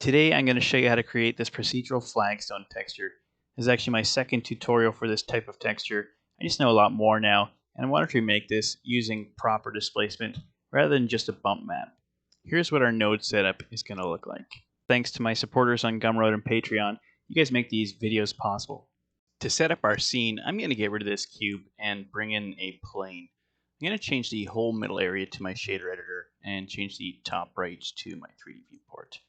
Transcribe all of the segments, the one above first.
Today I'm going to show you how to create this procedural flagstone texture. This is actually my second tutorial for this type of texture. I just know a lot more now, and I wanted to make this using proper displacement rather than just a bump map. Here's what our node setup is going to look like. Thanks to my supporters on Gumroad and Patreon, you guys make these videos possible. To set up our scene, I'm going to get rid of this cube and bring in a plane. I'm going to change the whole middle area to my shader editor and change the top right to my 3D viewport.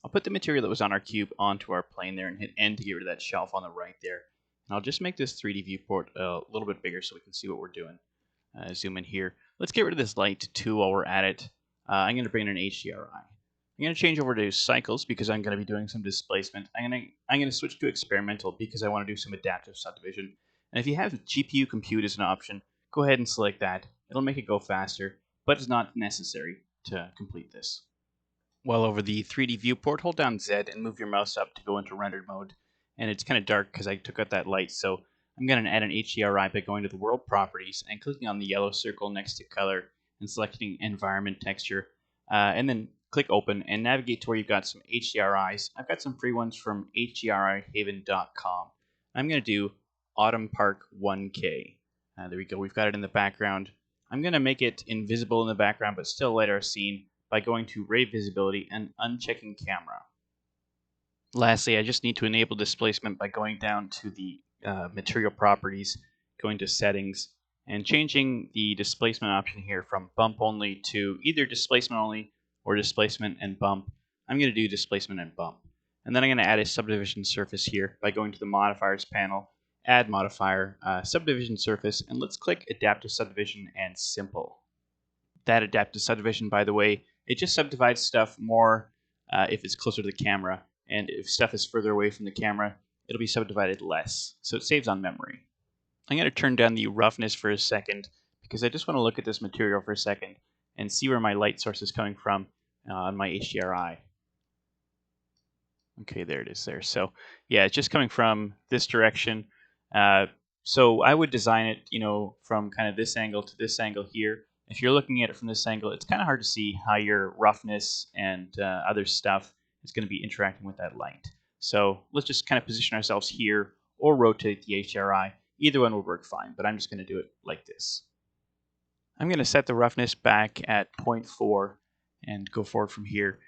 I'll put the material that was on our cube onto our plane there and hit N to get rid of that shelf on the right there. And I'll just make this 3D viewport a little bit bigger so we can see what we're doing. Zoom in here. Let's get rid of this light too while we're at it. I'm going to bring in an HDRI. I'm going to change over to cycles because I'm going to be doing some displacement. I'm going to switch to experimental because I want to do some adaptive subdivision. And if you have GPU compute as an option, go ahead and select that. It'll make it go faster, but it's not necessary to complete this. While over the 3D viewport, hold down Z and move your mouse up to go into rendered mode. And it's kind of dark because I took out that light, so I'm going to add an HDRI by going to the world properties and clicking on the yellow circle next to color and selecting environment texture. And then click open and navigate to where you've got some HDRIs. I've got some free ones from hdrihaven.com. I'm going to do Autumn Park 1K. There we go, we've got it in the background. I'm going to make it invisible in the background but still light our scene by going to Ray Visibility and unchecking Camera. Lastly, I just need to enable displacement by going down to the material properties, going to settings, and changing the displacement option here from bump only to either displacement only or displacement and bump. I'm going to do displacement and bump. And then I'm going to add a subdivision surface here by going to the modifiers panel, add modifier, subdivision surface, and let's click adaptive subdivision and simple. That adaptive subdivision, by the way, it just subdivides stuff more if it's closer to the camera, and if stuff is further away from the camera, it'll be subdivided less, so it saves on memory. I'm going to turn down the roughness for a second because I just want to look at this material for a second and see where my light source is coming from on my HDRI. Okay, there it is there. So yeah, it's just coming from this direction. So I would design it, from kind of this angle to this angle here. If you're looking at it from this angle, it's kind of hard to see how your roughness and other stuff is going to be interacting with that light. So let's just kind of position ourselves here or rotate the HDRI. Either one will work fine, but I'm just going to do it like this. I'm going to set the roughness back at 0.4 and go forward from here.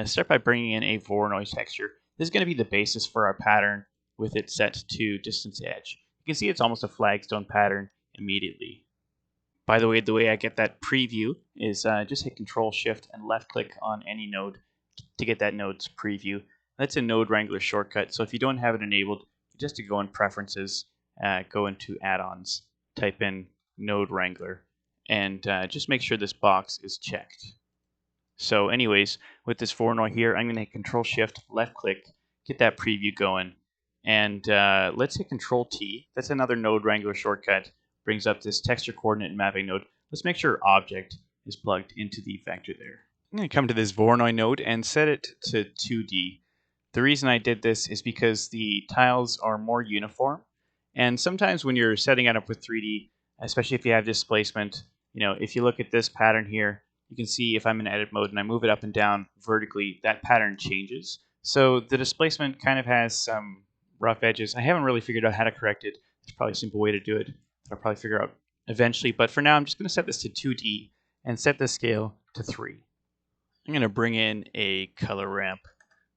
Start by bringing in a Voronoi texture. This is going to be the basis for our pattern with it set to distance edge. You can see it's almost a flagstone pattern immediately. By the way I get that preview is just hit Control Shift and left click on any node to get that node's preview. That's a Node Wrangler shortcut, so if you don't have it enabled, just to go in Preferences, go into Add-ons, type in Node Wrangler, and just make sure this box is checked. So anyways, with this Voronoi here, I'm going to hit Control Shift, left click, get that preview going, and let's hit Control T. That's another Node Wrangler shortcut. Brings up this texture coordinate mapping node. Let's make sure object is plugged into the vector there. I'm going to come to this Voronoi node and set it to 2D. The reason I did this is because the tiles are more uniform, and sometimes when you're setting it up with 3D, especially if you have displacement, if you look at this pattern here, you can see if I'm in edit mode and I move it up and down vertically, that pattern changes. So the displacement kind of has some rough edges. I haven't really figured out how to correct it. There's probably a simple way to do it. I'll probably figure out eventually, but for now I'm just going to set this to 2D and set the scale to 3. I'm going to bring in a color ramp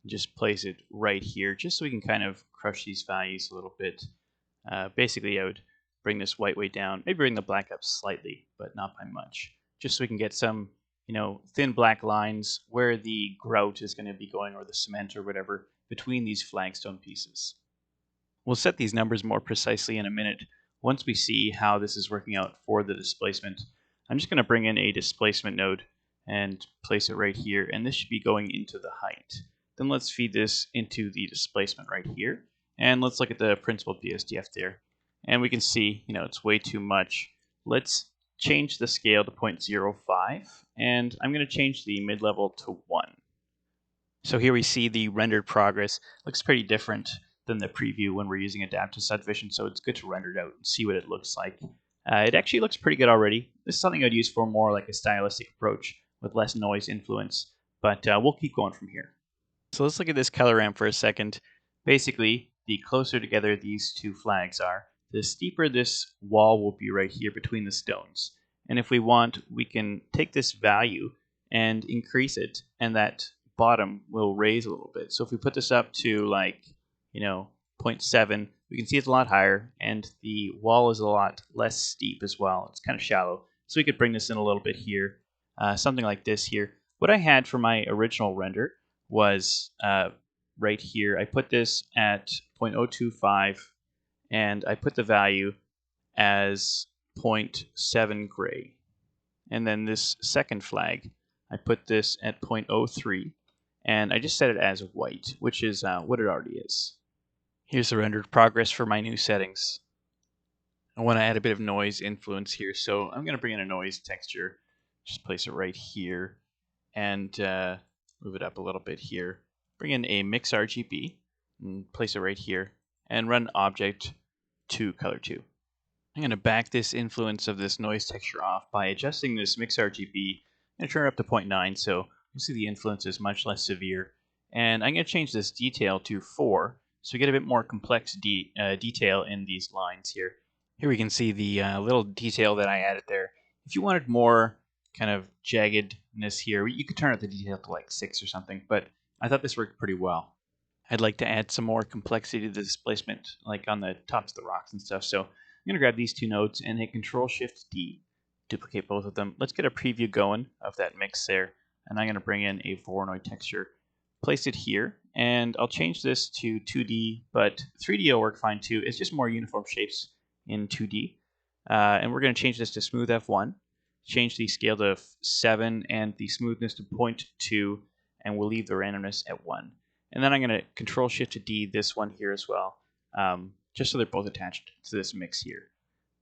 and just place it right here just so we can kind of crush these values a little bit. Basically I would bring this white way down, maybe bring the black up slightly, but not by much, just so we can get some thin black lines where the grout is going to be going, or the cement or whatever, between these flagstone pieces. We'll set these numbers more precisely in a minute once we see how this is working out for the displacement. I'm just going to bring in a displacement node and place it right here, and this should be going into the height. Then let's feed this into the displacement right here, and let's look at the principal BSDF there. And we can see, it's way too much. Let's change the scale to 0.05, and I'm going to change the mid-level to 1. So here we see the rendered progress. Looks pretty different than the preview when we're using adaptive subdivision, so it's good to render it out and see what it looks like. It actually looks pretty good already. This is something I'd use for more like a stylistic approach with less noise influence, but we'll keep going from here. So let's look at this color ramp for a second. Basically, the closer together these two flags are, the steeper this wall will be right here between the stones. And if we want, we can take this value and increase it, and that bottom will raise a little bit. So if we put this up to like, you know, 0.7, we can see it's a lot higher, and the wall is a lot less steep as well. It's kind of shallow. So we could bring this in a little bit here, something like this here. What I had for my original render was right here. I put this at 0.025, and I put the value as 0.7 gray. And then this second flag, I put this at 0.03, and I just set it as white, which is what it already is. Here's the rendered progress for my new settings. I want to add a bit of noise influence here, so I'm going to bring in a noise texture. Just place it right here, and move it up a little bit here. Bring in a mix RGB and place it right here, and run object to color 2. I'm going to back this influence of this noise texture off by adjusting this mix RGB and turn it up to 0.9, so you'll see the influence is much less severe. And I'm going to change this detail to 4, so we get a bit more complex detail in these lines here. Here we can see the little detail that I added there. If you wanted more kind of jaggedness here, you could turn up the detail to like 6 or something, but I thought this worked pretty well. I'd like to add some more complexity to the displacement, like on the tops of the rocks and stuff. So I'm going to grab these two nodes and hit Control-Shift-D, duplicate both of them. Let's get a preview going of that mix there. And I'm going to bring in a Voronoi texture, place it here, and I'll change this to 2D, but 3D will work fine too. It's just more uniform shapes in 2D. And we're going to change this to Smooth F1, change the scale to 7 and the smoothness to 0.2, and we'll leave the randomness at 1. And then I'm going to Control-Shift-D this one here as well, just so they're both attached to this mix here.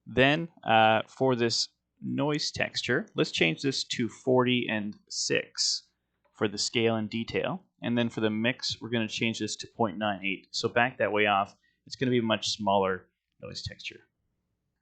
Then for this noise texture, let's change this to 40 and 6 for the scale and detail. And then for the mix, we're going to change this to 0.98. So back that way off, it's going to be a much smaller noise texture.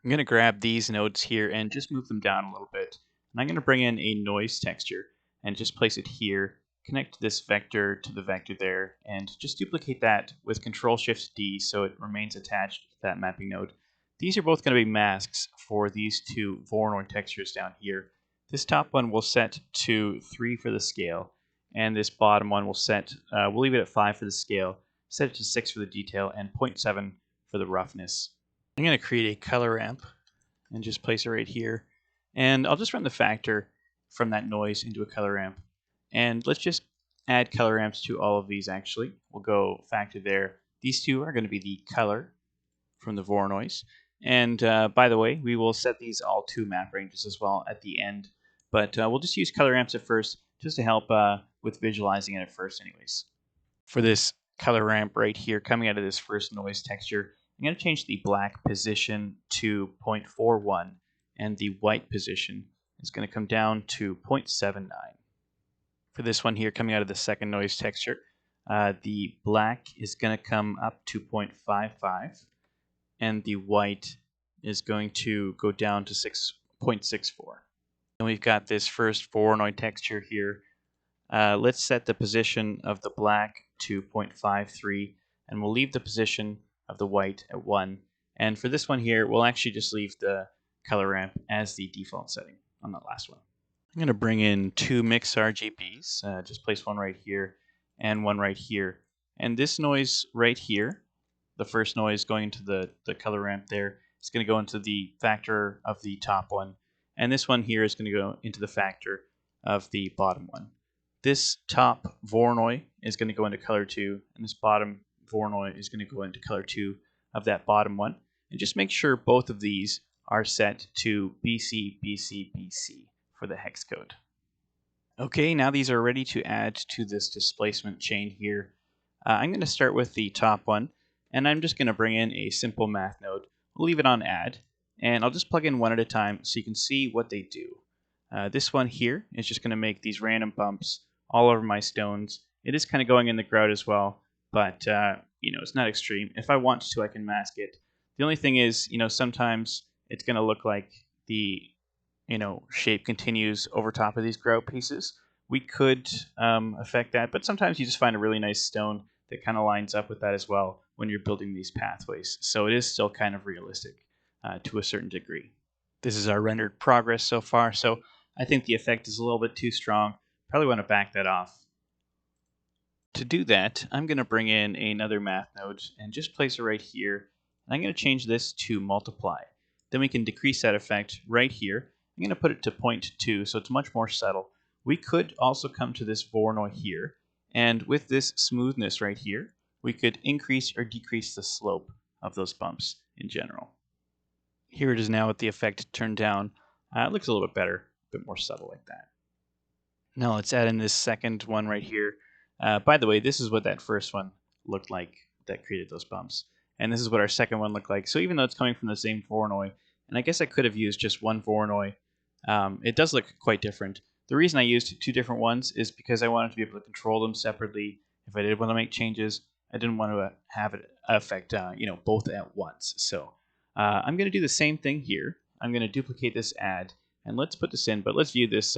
I'm going to grab these nodes here and just move them down a little bit. And I'm going to bring in a noise texture and just place it here. Connect this vector to the vector there, and just duplicate that with Control-Shift-D so it remains attached to that mapping node. These are both going to be masks for these two Voronoi textures down here. This top one will set to 3 for the scale, and this bottom one will set, we'll leave it at 5 for the scale, set it to 6 for the detail, and 0.7 for the roughness. I'm going to create a color ramp and just place it right here. And I'll just run the factor from that noise into a color ramp. And let's just add color ramps to all of these actually. We'll go factor there. These two are going to be the color from the Voronois. And by the way, we will set these all to map ranges as well at the end. But we'll just use color ramps at first just to help with visualizing it at first anyways. For this color ramp right here coming out of this first noise texture, I'm going to change the black position to 0.41 and the white position is going to come down to 0.79. For this one here coming out of the second noise texture, the black is going to come up to 0.55 and the white is going to go down to 6.64. And we've got this first Voronoi texture here. Let's set the position of the black to 0.53 and we'll leave the position of the white at 1. And for this one here, we'll actually just leave the color ramp as the default setting on that last one. I'm going to bring in 2 mix RGBs, just place one right here and one right here. And this noise right here, the first noise going into the color ramp there, is going to go into the factor of the top one. And this one here is going to go into the factor of the bottom one. This top Voronoi is going to go into color 2, and this bottom Voronoi is going to go into color 2 of that bottom one. And just make sure both of these are set to BC, BC, BC for the hex code. Okay, now these are ready to add to this displacement chain here. I'm going to start with the top one, and I'm just going to bring in a simple math node. We'll leave it on add, and I'll just plug in one at a time so you can see what they do. This one here is just going to make these random bumps all over my stones. It is kind of going in the grout as well, but it's not extreme. If I want to, I can mask it. The only thing is, sometimes it's going to look like the shape continues over top of these grout pieces, we could affect that, but sometimes you just find a really nice stone that kind of lines up with that as well when you're building these pathways. So it is still kind of realistic to a certain degree. This is our rendered progress so far, so I think the effect is a little bit too strong. Probably want to back that off. To do that, I'm going to bring in another math node and just place it right here. And I'm going to change this to multiply. Then we can decrease that effect right here. I'm going to put it to 0.2, so it's much more subtle. We could also come to this Voronoi here, and with this smoothness right here, we could increase or decrease the slope of those bumps in general. Here it is now with the effect turned down. It looks a little bit better, a bit more subtle like that. Now let's add in this second one right here. By the way, this is what that first one looked like that created those bumps. And this is what our second one looked like. So even though it's coming from the same Voronoi, and I guess I could have used just one Voronoi, it does look quite different. The reason I used two different ones is because I wanted to be able to control them separately. If I did want to make changes, I didn't want to have it affect both at once. So I'm going to do the same thing here. I'm going to duplicate this add, and let's put this in, but let's view this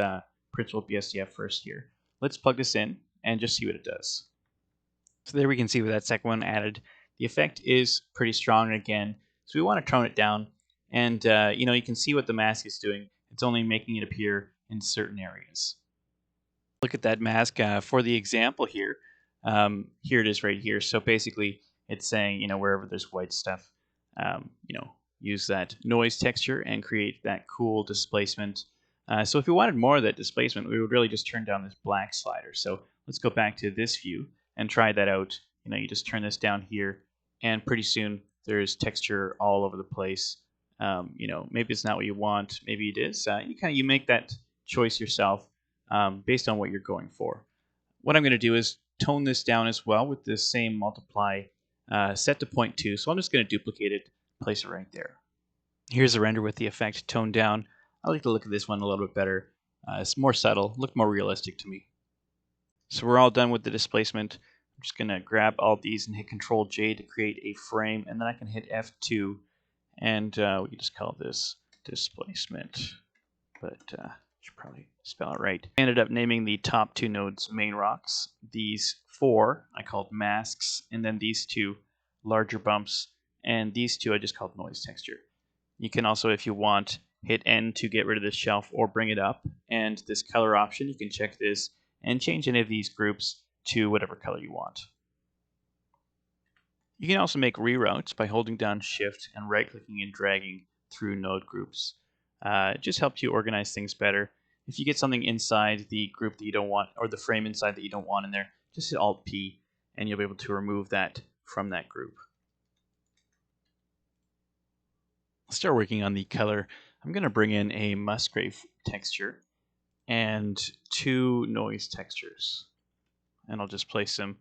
Principal BSDF first here. Let's plug this in and just see what it does. So there we can see with that second one added. The effect is pretty strong again, so we want to tone it down. And you can see what the mask is doing. It's only making it appear in certain areas. Look at that mask for the example here. Here it is right here. So basically, it's saying wherever there's white stuff, use that noise texture and create that cool displacement. So if we wanted more of that displacement, we would really just turn down this black slider. So let's go back to this view and try that out. You just turn this down here, and pretty soon there's texture all over the place. Maybe it's not what you want. Maybe it is. You make that choice yourself based on what you're going for. What I'm going to do is tone this down as well with this same multiply set to 0.2. So I'm just going to duplicate it, place it right there. Here's a render with the effect toned down. I like to look at this one a little bit better. It's more subtle, looked more realistic to me. So we're all done with the displacement. I'm just going to grab all these and hit Control J to create a frame, and then I can hit F2, and we can just call this displacement, but should probably spell it right. I ended up naming the top two nodes main rocks. These four I called masks, and then these two larger bumps, and these two I just called noise texture. You can also, if you want, hit N to get rid of this shelf or bring it up, and this color option, you can check this and change any of these groups to whatever color you want. You can also make reroutes by holding down Shift and right-clicking and dragging through node groups. It just helps you organize things better. If you get something inside the group that you don't want, or the frame inside that you don't want in there, just hit Alt-P, and you'll be able to remove that from that group. Let's start working on the color. I'm going to bring in a Musgrave texture and two noise textures. And I'll just place them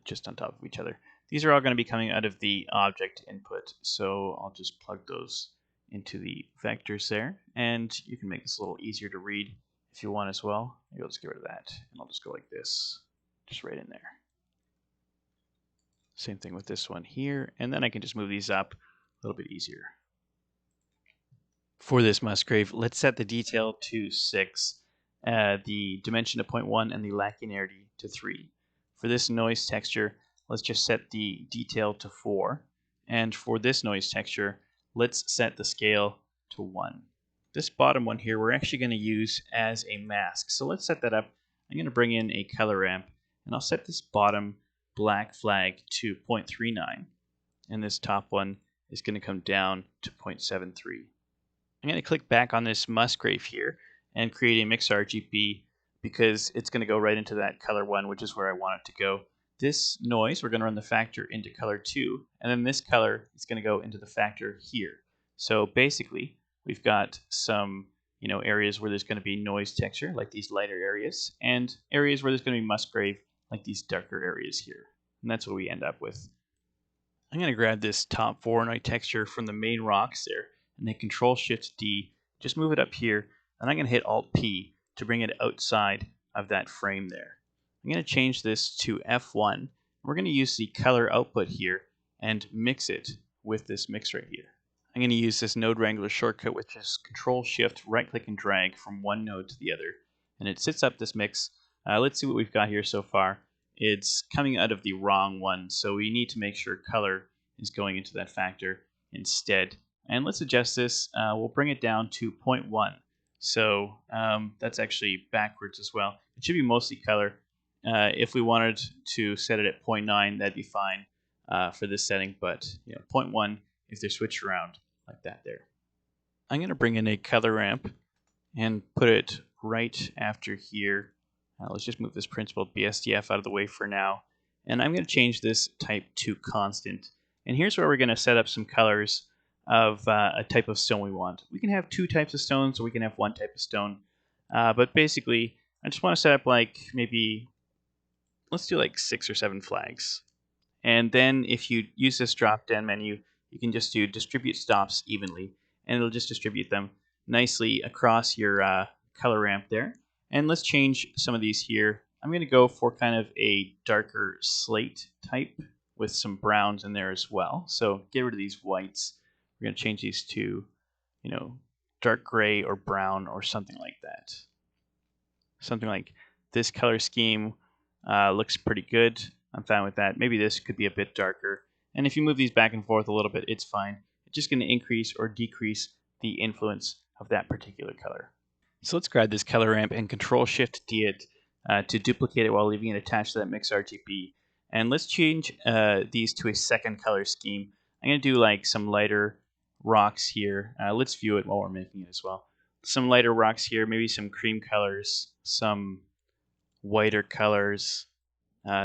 just on top of each other. These are all going to be coming out of the object input, so I'll just plug those into the vectors there, and you can make this a little easier to read if you want as well. Maybe I'll just get rid of that, and I'll just go like this, just right in there. Same thing with this one here, and then I can just move these up a little bit easier. For this Musgrave, let's set the detail to 6, the dimension to 0.1, and the linearity to 3. For this noise texture, let's just set the detail to 4. And for this noise texture, let's set the scale to 1. This bottom one here, we're actually going to use as a mask. So let's set that up. I'm going to bring in a color ramp, and I'll set this bottom black flag to 0.39. And this top one is going to come down to 0.73. I'm going to click back on this Musgrave here and create a mix RGB because it's going to go right into that color 1, which is where I want it to go. This noise, we're going to run the factor into color 2, and then this color is going to go into the factor here. So basically, we've got some areas where there's going to be noise texture, like these lighter areas, and areas where there's going to be Musgrave, like these darker areas here. And that's what we end up with. I'm going to grab this top Voronoi texture from the main rocks there, and then Control-Shift-D, just move it up here, and I'm going to hit Alt-P to bring it outside of that frame there. I'm going to change this to F1. We're going to use the color output here and mix it with this mix right here. I'm going to use this node wrangler shortcut, which is Control-Shift, right-click and drag from one node to the other. and it sets up this mix. Let's see what we've got here so far. It's coming out of the wrong one, so we need to make sure color is going into that factor instead. And let's adjust this. We'll bring it down to 0.1. So that's actually backwards as well. It should be mostly color. If we wanted to set it at 0.9, that'd be fine for this setting, but 0.1 if they're switched around like that there. I'm going to bring in a color ramp and put it right after here. Let's just move this principled BSDF out of the way for now. And I'm going to change this type to constant. And here's where we're going to set up some colors of a type of stone we want. We can have two types of stones, or we can have one type of stone. But basically, I just want to set up like maybe, let's do like 6 or 7 flags. And then if you use this drop-down menu, you can just do distribute stops evenly, and it'll just distribute them nicely across your color ramp there. And let's change some of these here. I'm going to go for kind of a darker slate type with some browns in there as well. So get rid of these whites. We're going to change these to, dark gray or brown or something like that. Something like this color scheme looks pretty good. I'm fine with that. Maybe this could be a bit darker. And if you move these back and forth a little bit, it's fine. It's just going to increase or decrease the influence of that particular color. So let's grab this color ramp and Control-Shift-D it to duplicate it while leaving it attached to that mix RGB. And let's change these to a second color scheme. I'm going to do like some lighter rocks here. Let's view it while we're making it as well. Some lighter rocks here, maybe some cream colors, some whiter colors,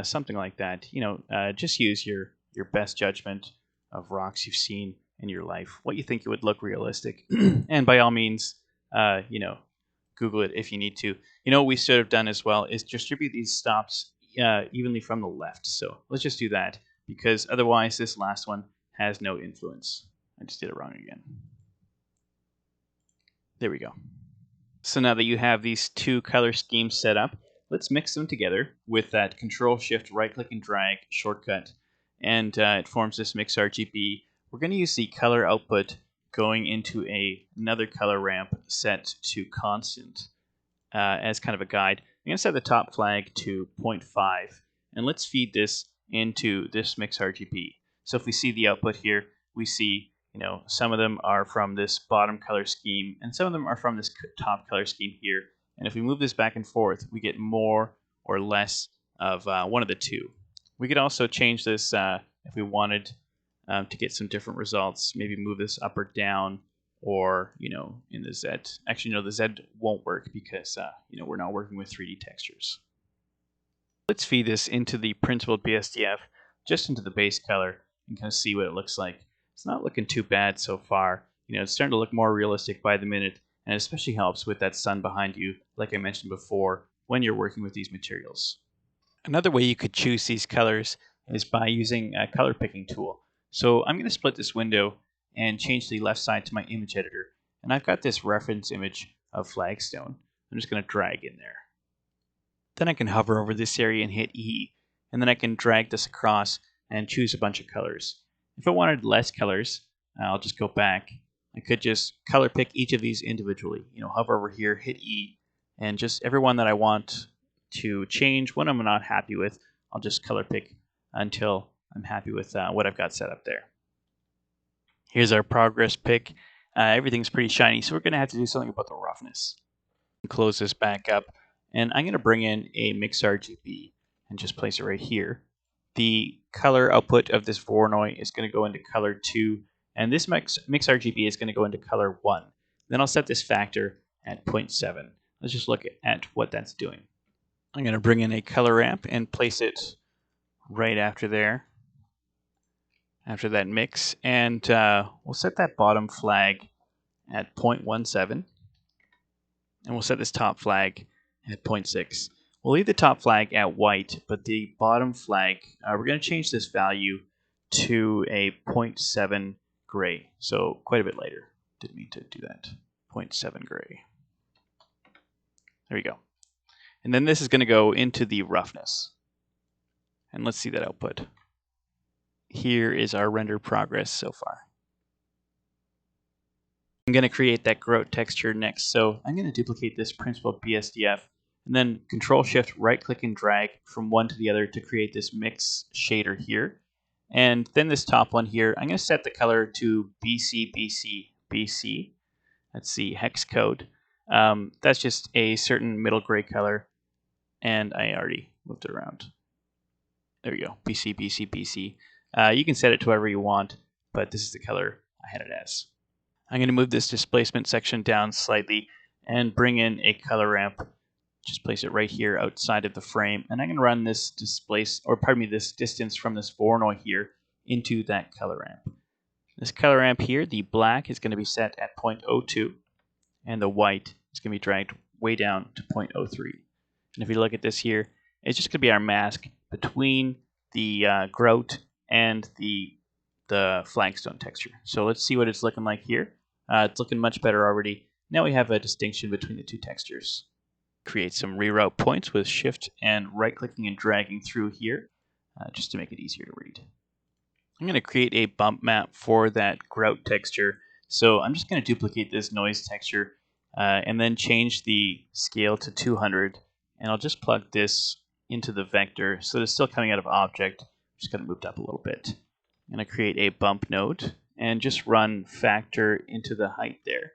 something like that. Just use your best judgment of rocks you've seen in your life, what you think it would look realistic. And by all means, Google it if you need to. What we should have done as well is distribute these stops evenly from the left. So let's just do that, because otherwise this last one has no influence. I just did it wrong again. There we go. So now that you have these two color schemes set up, let's mix them together with that Control-Shift, right-click and drag shortcut, and it forms this mix RGB. We're going to use the color output going into another color ramp set to constant as kind of a guide. I'm going to set the top flag to 0.5, and let's feed this into this mix RGB. So if we see the output here, we see some of them are from this bottom color scheme, and some of them are from this top color scheme here. And if we move this back and forth, we get more or less of one of the two. We could also change this if we wanted to get some different results. Maybe move this up or down, or in the Z. Actually, no, the Z won't work because we're not working with 3D textures. Let's feed this into the principled BSDF, just into the base color, and kind of see what it looks like. It's not looking too bad so far. It's starting to look more realistic by the minute, and it especially helps with that sun behind you, like I mentioned before, when you're working with these materials. Another way you could choose these colors is by using a color picking tool. So I'm going to split this window and change the left side to my image editor. And I've got this reference image of Flagstone. I'm just going to drag in there. Then I can hover over this area and hit E, and then I can drag this across and choose a bunch of colors. If I wanted less colors, I'll just go back. I could just color pick each of these individually. Hover over here, hit E, and just every one that I want to change, when I'm not happy with, I'll just color pick until I'm happy with what I've got set up there. Here's our progress pick. Everything's pretty shiny, so we're going to have to do something about the roughness. Close this back up, and I'm going to bring in a mix RGB and just place it right here. The color output of this Voronoi is going to go into color 2, and this mix RGB is going to go into color 1. Then I'll set this factor at 0.7. Let's just look at what that's doing. I'm going to bring in a color ramp and place it right after there, after that mix, and we'll set that bottom flag at 0.17, and we'll set this top flag at 0.6. We'll leave the top flag at white, but the bottom flag, we're going to change this value to a 0.7 gray, so quite a bit lighter. Didn't mean to do that. 0.7 gray. There we go. And then this is going to go into the roughness. And let's see that output. Here is our render progress so far. I'm going to create that Grout texture next, so I'm going to duplicate this principled BSDF And then Control Shift right click and drag from one to the other to create this mix shader here. And then this top one here, I'm going to set the color to BC. That's the hex code. That's just a certain middle gray color, and I already moved it around. There we go, BC. You can set it to whatever you want, but this is the color I had it as. I'm going to move this displacement section down slightly and bring in a color ramp. Just place it right here outside of the frame, and I'm going to run this this distance from this Voronoi here into that color ramp. This color ramp here, the black is going to be set at 0.02, and the white is going to be dragged way down to 0.03. And if you look at this here, it's just going to be our mask between the Grout and the Flagstone texture. So let's see what it's looking like here. It's looking much better already. Now we have a distinction between the two textures. Create some reroute points with shift and right clicking and dragging through here just to make it easier to read. I'm going to create a bump map for that Grout texture. So I'm just going to duplicate this noise texture and then change the scale to 200. And I'll just plug this into the vector so that it's still coming out of object. Just got it moved up a little bit. I'm going to create a bump node and just run factor into the height there.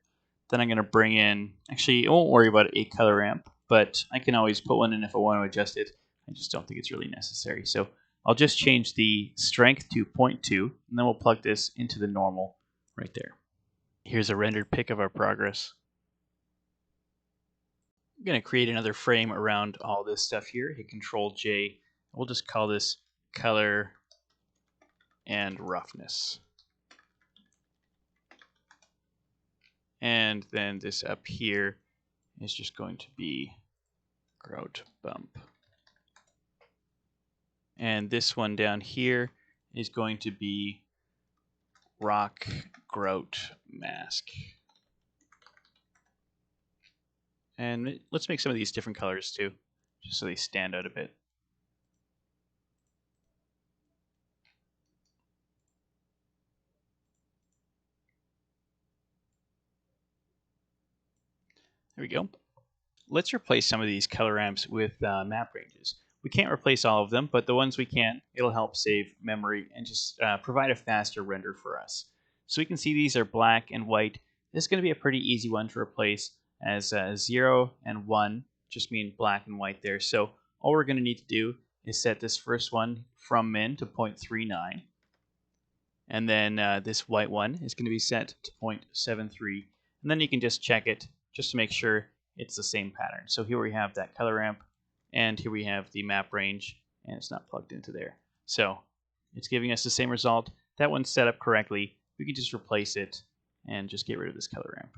Then I'm going to bring in, actually, I won't worry about a color ramp, but I can always put one in if I want to adjust it. I just don't think it's really necessary. So I'll just change the strength to 0.2, and then we'll plug this into the normal right there. Here's a rendered pic of our progress. I'm going to create another frame around all this stuff here. Hit Control J. We'll just call this color and roughness. And then this up here is just going to be Grout bump. And this one down here is going to be rock Grout mask. And let's make some of these different colors too, just so they stand out a bit. There we go. Let's replace some of these color ramps with map ranges. We can't replace all of them, but the ones we can, it'll help save memory and just provide a faster render for us. So we can see these are black and white. This is going to be a pretty easy one to replace, as 0 and 1 just mean black and white there. So all we're going to need to do is set this first one from min to 0.39. And then this white one is going to be set to 0.73. And then you can just check it just to make sure it's the same pattern. So here we have that color ramp, and here we have the map range, and it's not plugged into there. So it's giving us the same result. That one's set up correctly. We can just replace it and just get rid of this color ramp.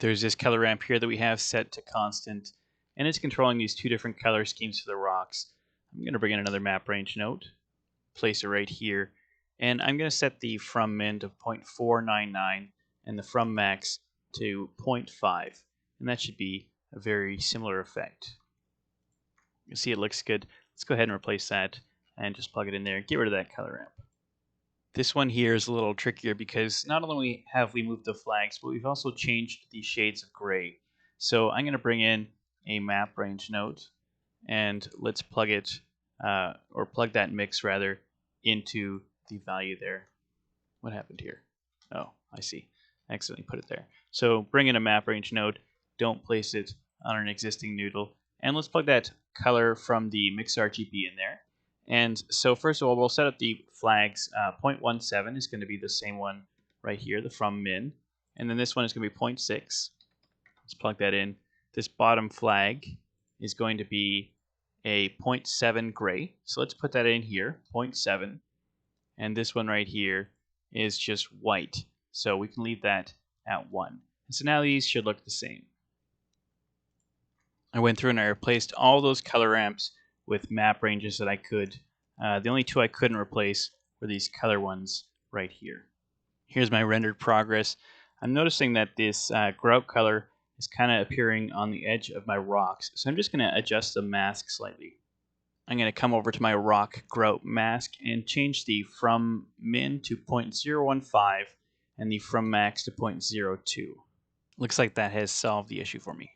There's this color ramp here that we have set to constant, and it's controlling these two different color schemes for the rocks. I'm going to bring in another map range node, place it right here, and I'm going to set the from min to 0.499 and the from max to 0.5, and that should be a very similar effect. You see it looks good. Let's go ahead and replace that and just plug it in there and get rid of that color ramp. This one here is a little trickier because not only have we moved the flags, but we've also changed the shades of gray. So I'm going to bring in a map range node, and let's plug it, or plug that mix rather, into the value there. What happened here? Oh, I see. I accidentally put it there. So bring in a map range node, don't place it on an existing noodle, and let's plug that color from the mix RGB in there. And so first of all, we'll set up the flags. 0.17 is going to be the same one right here, the from min, and then this one is going to be 0.6. Let's plug that in. This bottom flag is going to be a 0.7 gray, so let's put that in here, 0.7, and this one right here is just white, so we can leave that at 1. And so now these should look the same. I went through and I replaced all those color ramps with map ranges that I could. The only two I couldn't replace were these color ones right here. Here's my rendered progress. I'm noticing that this Grout color is kind of appearing on the edge of my rocks, so I'm just going to adjust the mask slightly. I'm going to come over to my rock Grout mask and change the from min to 0.015 and the from max to 0.02. Looks like that has solved the issue for me.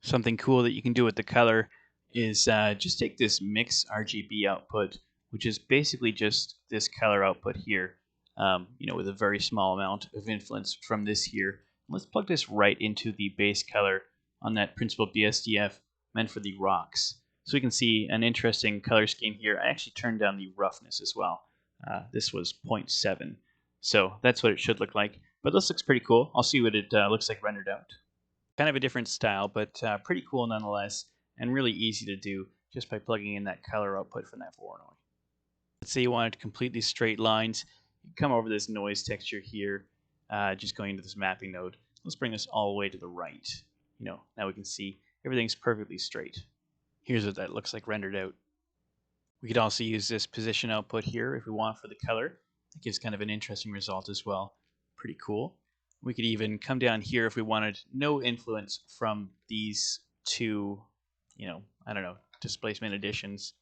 Something cool that you can do with the color is just take this mix RGB output, which is basically just this color output here, with a very small amount of influence from this here. Let's plug this right into the base color on that Principled BSDF meant for the rocks. So we can see an interesting color scheme here. I actually turned down the roughness as well. This was 0.7. So that's what it should look like. But this looks pretty cool. I'll see what it looks like rendered out. Kind of a different style, but pretty cool nonetheless, and really easy to do just by plugging in that color output from that Voronoi. Let's say you wanted to complete these straight lines. You come over this noise texture here, just going into this mapping node. Let's bring this all the way to the right. Now we can see everything's perfectly straight. Here's what that looks like rendered out. We could also use this position output here if we want for the color. It gives kind of an interesting result as well. Pretty cool. We could even come down here if we wanted no influence from these two, displacement additions,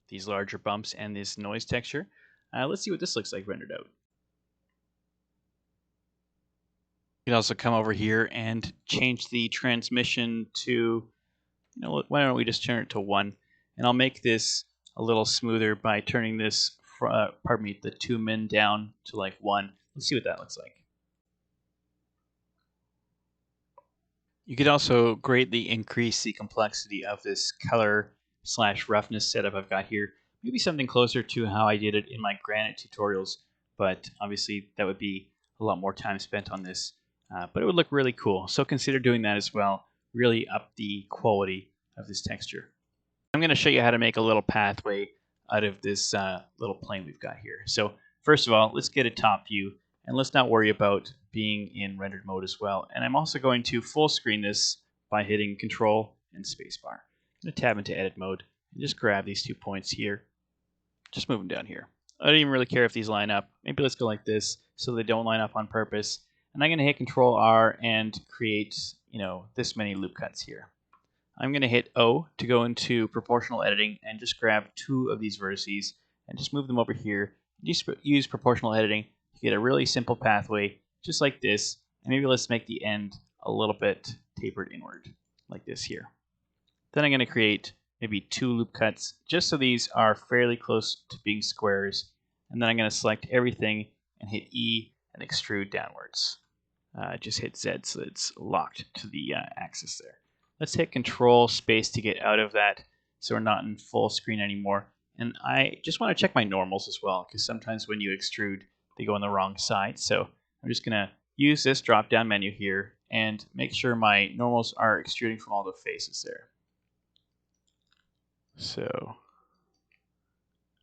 these larger bumps and this noise texture. Let's see what this looks like rendered out. You can also come over here and change the transmission to, why don't we just turn it to 1? And I'll make this a little smoother by turning this, the 2 min down to like 1. Let's see what that looks like. You could also greatly increase the complexity of this color/roughness setup I've got here. Maybe something closer to how I did it in my granite tutorials, but obviously that would be a lot more time spent on this. But it would look really cool. So consider doing that as well. Really up the quality of this texture. I'm going to show you how to make a little pathway out of this little plane we've got here. So first of all, let's get a top view. And let's not worry about being in rendered mode as well. And I'm also going to full screen this by hitting Control and Spacebar. I'm going to tab into Edit mode and just grab these 2 points here. Just move them down here. I don't even really care if these line up. Maybe let's go like this so they don't line up on purpose. And I'm going to hit Control R and create, this many loop cuts here. I'm going to hit O to go into proportional editing and just grab 2 of these vertices and just move them over here. Just use proportional editing. You get a really simple pathway, just like this, and maybe let's make the end a little bit tapered inward, like this here. Then I'm going to create maybe 2 loop cuts, just so these are fairly close to being squares, and then I'm going to select everything and hit E and extrude downwards. Just hit Z so that it's locked to the axis there. Let's hit Control Space to get out of that, so we're not in full screen anymore. And I just want to check my normals as well, because sometimes when you extrude, they go on the wrong side. So I'm just going to use this drop-down menu here and make sure my normals are extruding from all the faces there. So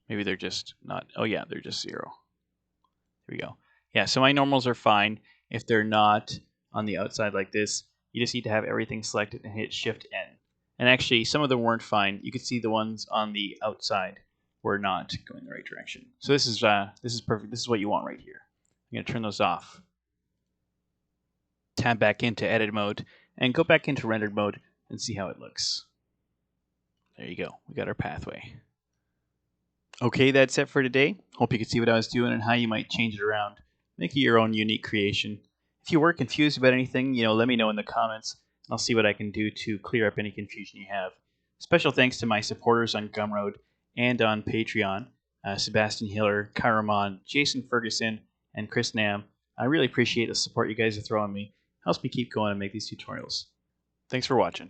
maybe they're just not, oh yeah, they're just 0. There we go. Yeah, so my normals are fine. If they're not on the outside like this, you just need to have everything selected and hit Shift-N. And actually, some of them weren't fine. You could see the ones on the outside were not going the right direction. So this is perfect. This is what you want right here. I'm going to turn those off. Tab back into edit mode and go back into rendered mode and see how it looks. There you go. We got our pathway. Okay, that's it for today. Hope you could see what I was doing and how you might change it around. Make it your own unique creation. If you were confused about anything, let me know in the comments. And I'll see what I can do to clear up any confusion you have. Special thanks to my supporters on Gumroad and on Patreon, Sebastian Hiller, Kairamon, Jason Ferguson, and Chris Nam. I really appreciate the support you guys are throwing me. Helps me keep going and make these tutorials. Thanks for watching.